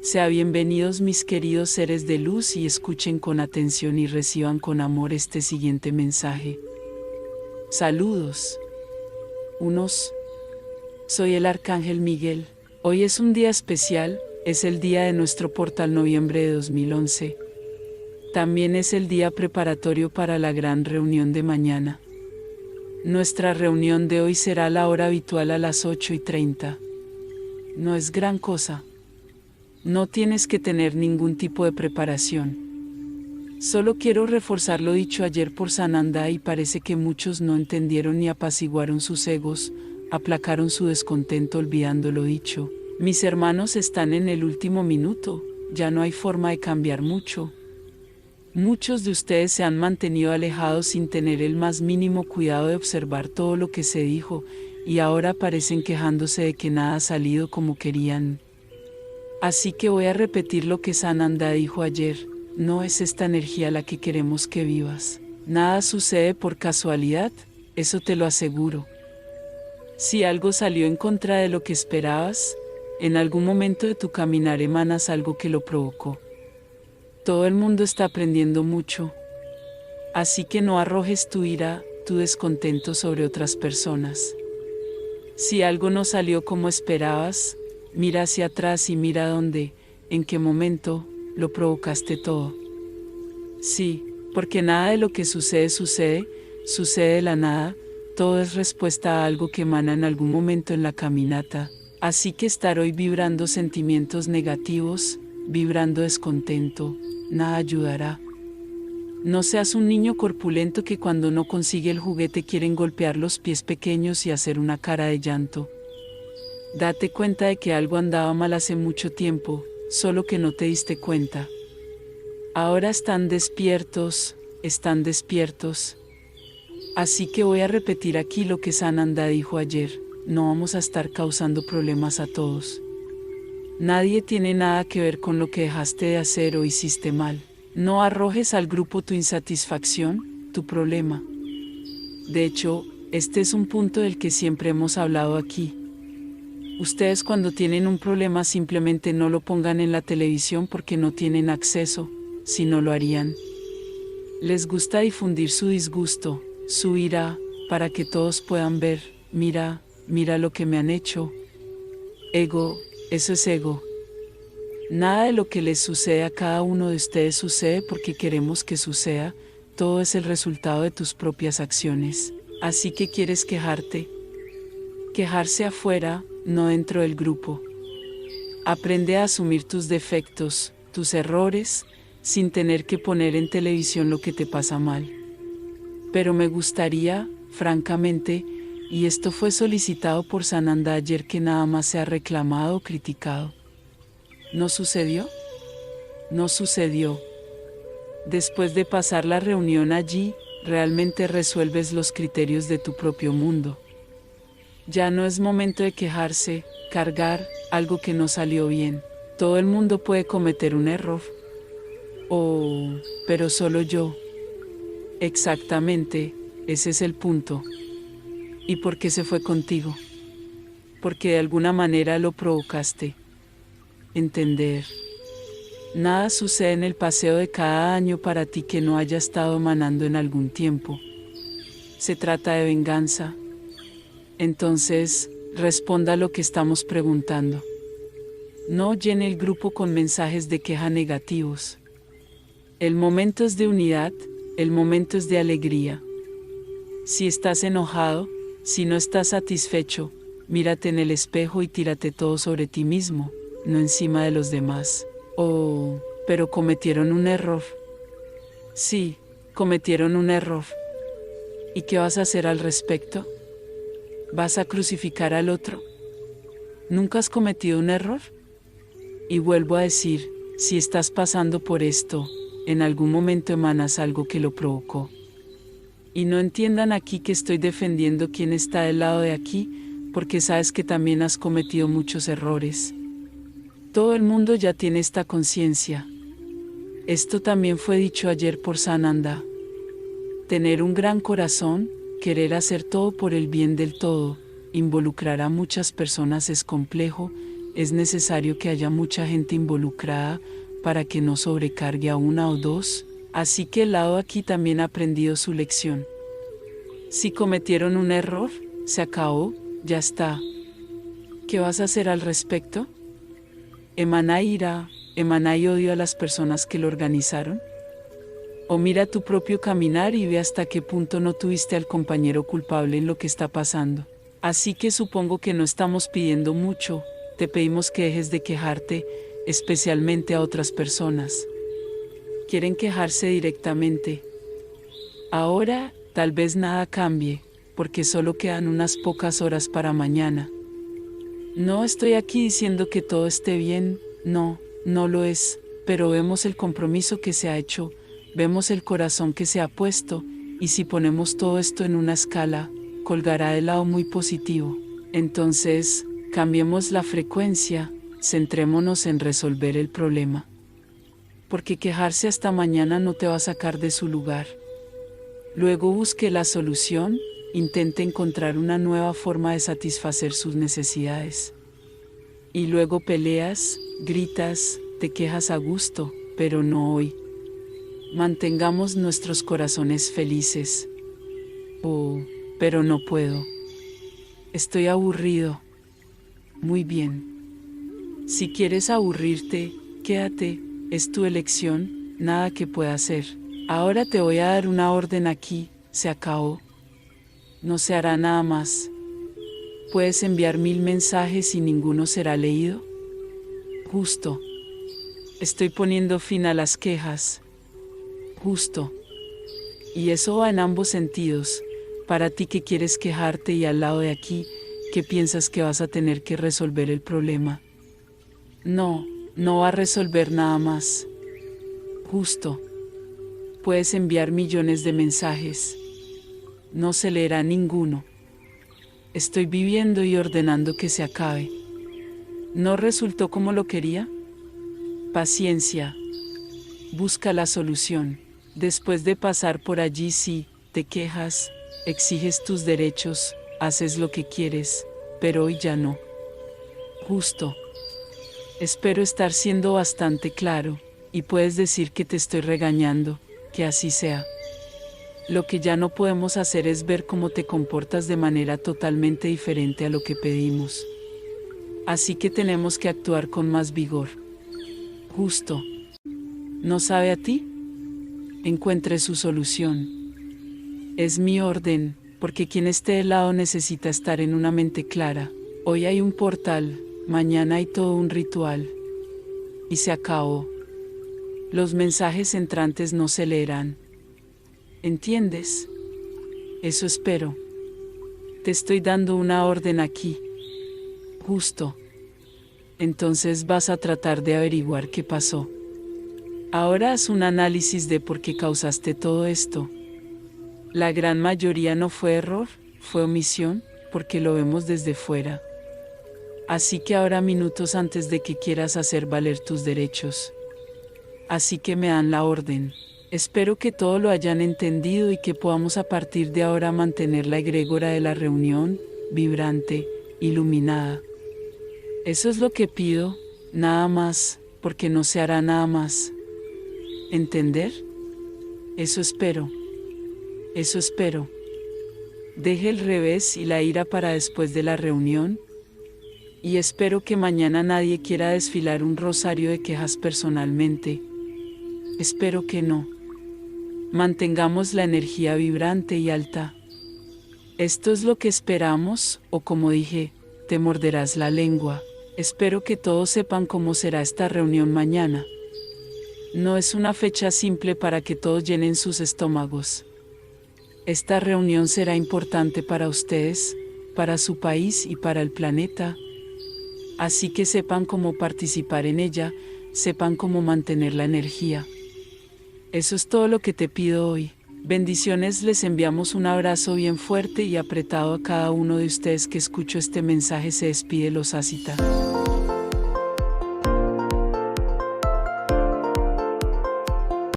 Sean bienvenidos mis queridos seres de luz y escuchen con atención y reciban con amor este siguiente mensaje. Saludos. Soy el Arcángel Miguel. Hoy es un día especial, es el día de nuestro portal noviembre de 2011. También es el día preparatorio para la gran reunión de mañana. Nuestra reunión de hoy será a la hora habitual a las 8:30. No es gran cosa. No tienes que tener ningún tipo de preparación. Solo quiero reforzar lo dicho ayer por Sananda y parece que muchos no entendieron ni apaciguaron sus egos, aplacaron su descontento olvidando lo dicho. Mis hermanos están en el último minuto, ya no hay forma de cambiar mucho. Muchos de ustedes se han mantenido alejados sin tener el más mínimo cuidado de observar todo lo que se dijo, y ahora parecen quejándose de que nada ha salido como querían. Así que voy a repetir lo que Sananda dijo ayer: no es esta energía la que queremos que vivas. Nada sucede por casualidad, eso te lo aseguro. Si algo salió en contra de lo que esperabas, en algún momento de tu caminar emanas algo que lo provocó. Todo el mundo está aprendiendo mucho. Así que no arrojes tu ira, tu descontento sobre otras personas. Si algo no salió como esperabas, mira hacia atrás y mira dónde, en qué momento, lo provocaste todo. Sí, porque nada de lo que sucede de la nada, todo es respuesta a algo que emana en algún momento en la caminata. Así que estar hoy vibrando sentimientos negativos, vibrando descontento, nada ayudará. No seas un niño corpulento que cuando no consigue el juguete quieren golpear los pies pequeños y hacer una cara de llanto. Date cuenta de que algo andaba mal hace mucho tiempo, solo que no te diste cuenta. Ahora están despiertos. Así que voy a repetir aquí lo que Sananda dijo ayer: no vamos a estar causando problemas a todos. Nadie tiene nada que ver con lo que dejaste de hacer o hiciste mal. No arrojes al grupo tu insatisfacción, tu problema. De hecho, este es un punto del que siempre hemos hablado aquí. Ustedes cuando tienen un problema simplemente no lo pongan en la televisión porque no tienen acceso, si no lo harían. Les gusta difundir su disgusto, su ira, para que todos puedan ver: mira lo que me han hecho. Ego, eso es ego. Nada de lo que les sucede a cada uno de ustedes sucede porque queremos que suceda, todo es el resultado de tus propias acciones. Así que quieres quejarte. Quejarse afuera, no dentro del grupo. Aprende a asumir tus defectos, tus errores, sin tener que poner en televisión lo que te pasa mal. Pero me gustaría, francamente, y esto fue solicitado por Sananda ayer, que nada más sea reclamado o criticado. ¿No sucedió? No sucedió. Después de pasar la reunión allí, realmente resuelves los criterios de tu propio mundo. Ya no es momento de quejarse, cargar algo que no salió bien. Todo el mundo puede cometer un error. Pero solo yo. Exactamente, ese es el punto. ¿Y por qué se fue contigo? Porque de alguna manera lo provocaste. Entender. Nada sucede en el paseo de cada año para ti que no haya estado emanando en algún tiempo. Se trata de venganza. Entonces, responda a lo que estamos preguntando. No llene el grupo con mensajes de queja negativos. El momento es de unidad, el momento es de alegría. Si estás enojado, si no estás satisfecho, mírate en el espejo y tírate todo sobre ti mismo, no encima de los demás. Pero cometieron un error. Sí, cometieron un error. ¿Y qué vas a hacer al respecto? ¿Vas a crucificar al otro? ¿Nunca has cometido un error? Y vuelvo a decir, si estás pasando por esto, en algún momento emanas algo que lo provocó. Y no entiendan aquí que estoy defendiendo quien está del lado de aquí, porque sabes que también has cometido muchos errores. Todo el mundo ya tiene esta conciencia. Esto también fue dicho ayer por Sananda. Tener un gran corazón, querer hacer todo por el bien del todo, involucrar a muchas personas es complejo, es necesario que haya mucha gente involucrada para que no sobrecargue a una o dos, así que el lado aquí también ha aprendido su lección. Si cometieron un error, se acabó, ya está. ¿Qué vas a hacer al respecto? ¿Emana ira, emana y odio a las personas que lo organizaron? O mira tu propio caminar y ve hasta qué punto no tuviste al compañero culpable en lo que está pasando. Así que supongo que no estamos pidiendo mucho, te pedimos que dejes de quejarte, especialmente a otras personas. Quieren quejarse directamente. Ahora, tal vez nada cambie, porque solo quedan unas pocas horas para mañana. No estoy aquí diciendo que todo esté bien, no lo es, pero vemos el compromiso que se ha hecho, vemos el corazón que se ha puesto, y si ponemos todo esto en una escala, colgará del lado muy positivo. Entonces, cambiemos la frecuencia, centrémonos en resolver el problema. Porque quejarse hasta mañana no te va a sacar de su lugar. Luego busque la solución, intente encontrar una nueva forma de satisfacer sus necesidades. Y luego peleas, gritas, te quejas a gusto, pero no hoy. Mantengamos nuestros corazones felices. Oh, pero no puedo. Estoy aburrido. Muy bien. Si quieres aburrirte, quédate, es tu elección, nada que pueda hacer. Ahora te voy a dar una orden aquí, se acabó. No se hará nada más. ¿Puedes enviar 1000 mensajes y ninguno será leído? Justo. Estoy poniendo fin a las quejas. Justo. Y eso va en ambos sentidos. Para ti que quieres quejarte y al lado de aquí, que piensas que vas a tener que resolver el problema. No va a resolver nada más. Justo. Puedes enviar millones de mensajes. No se leerá ninguno. Estoy viviendo y ordenando que se acabe. ¿No resultó como lo quería? Paciencia. Busca la solución. Después de pasar por allí, sí, te quejas, exiges tus derechos, haces lo que quieres, pero hoy ya no. Justo. Espero estar siendo bastante claro, y puedes decir que te estoy regañando, que así sea. Lo que ya no podemos hacer es ver cómo te comportas de manera totalmente diferente a lo que pedimos. Así que tenemos que actuar con más vigor. Justo. ¿No sabe a ti? Encuentre su solución. Es mi orden, porque quien esté de lado necesita estar en una mente clara. Hoy hay un portal, mañana hay todo un ritual. Y se acabó. Los mensajes entrantes no se leerán. ¿Entiendes? Eso espero. Te estoy dando una orden aquí. Justo. Entonces vas a tratar de averiguar qué pasó. Ahora haz un análisis de por qué causaste todo esto. La gran mayoría no fue error, fue omisión, porque lo vemos desde fuera. Así que ahora minutos antes de que quieras hacer valer tus derechos. Así que me dan la orden. Espero que todo lo hayan entendido y que podamos a partir de ahora mantener la egrégora de la reunión, vibrante, iluminada. Eso es lo que pido, nada más, porque no se hará nada más. ¿Entender? Eso espero. Eso espero. Deje el revés y la ira para después de la reunión. Y espero que mañana nadie quiera desfilar un rosario de quejas personalmente. Espero que no. Mantengamos la energía vibrante y alta. Esto es lo que esperamos, o como dije, te morderás la lengua. Espero que todos sepan cómo será esta reunión mañana. No es una fecha simple para que todos llenen sus estómagos. Esta reunión será importante para ustedes, para su país y para el planeta. Así que sepan cómo participar en ella, sepan cómo mantener la energía. Eso es todo lo que te pido hoy. Bendiciones, les enviamos un abrazo bien fuerte y apretado a cada uno de ustedes que escuchó este mensaje. Se despide Los Asita.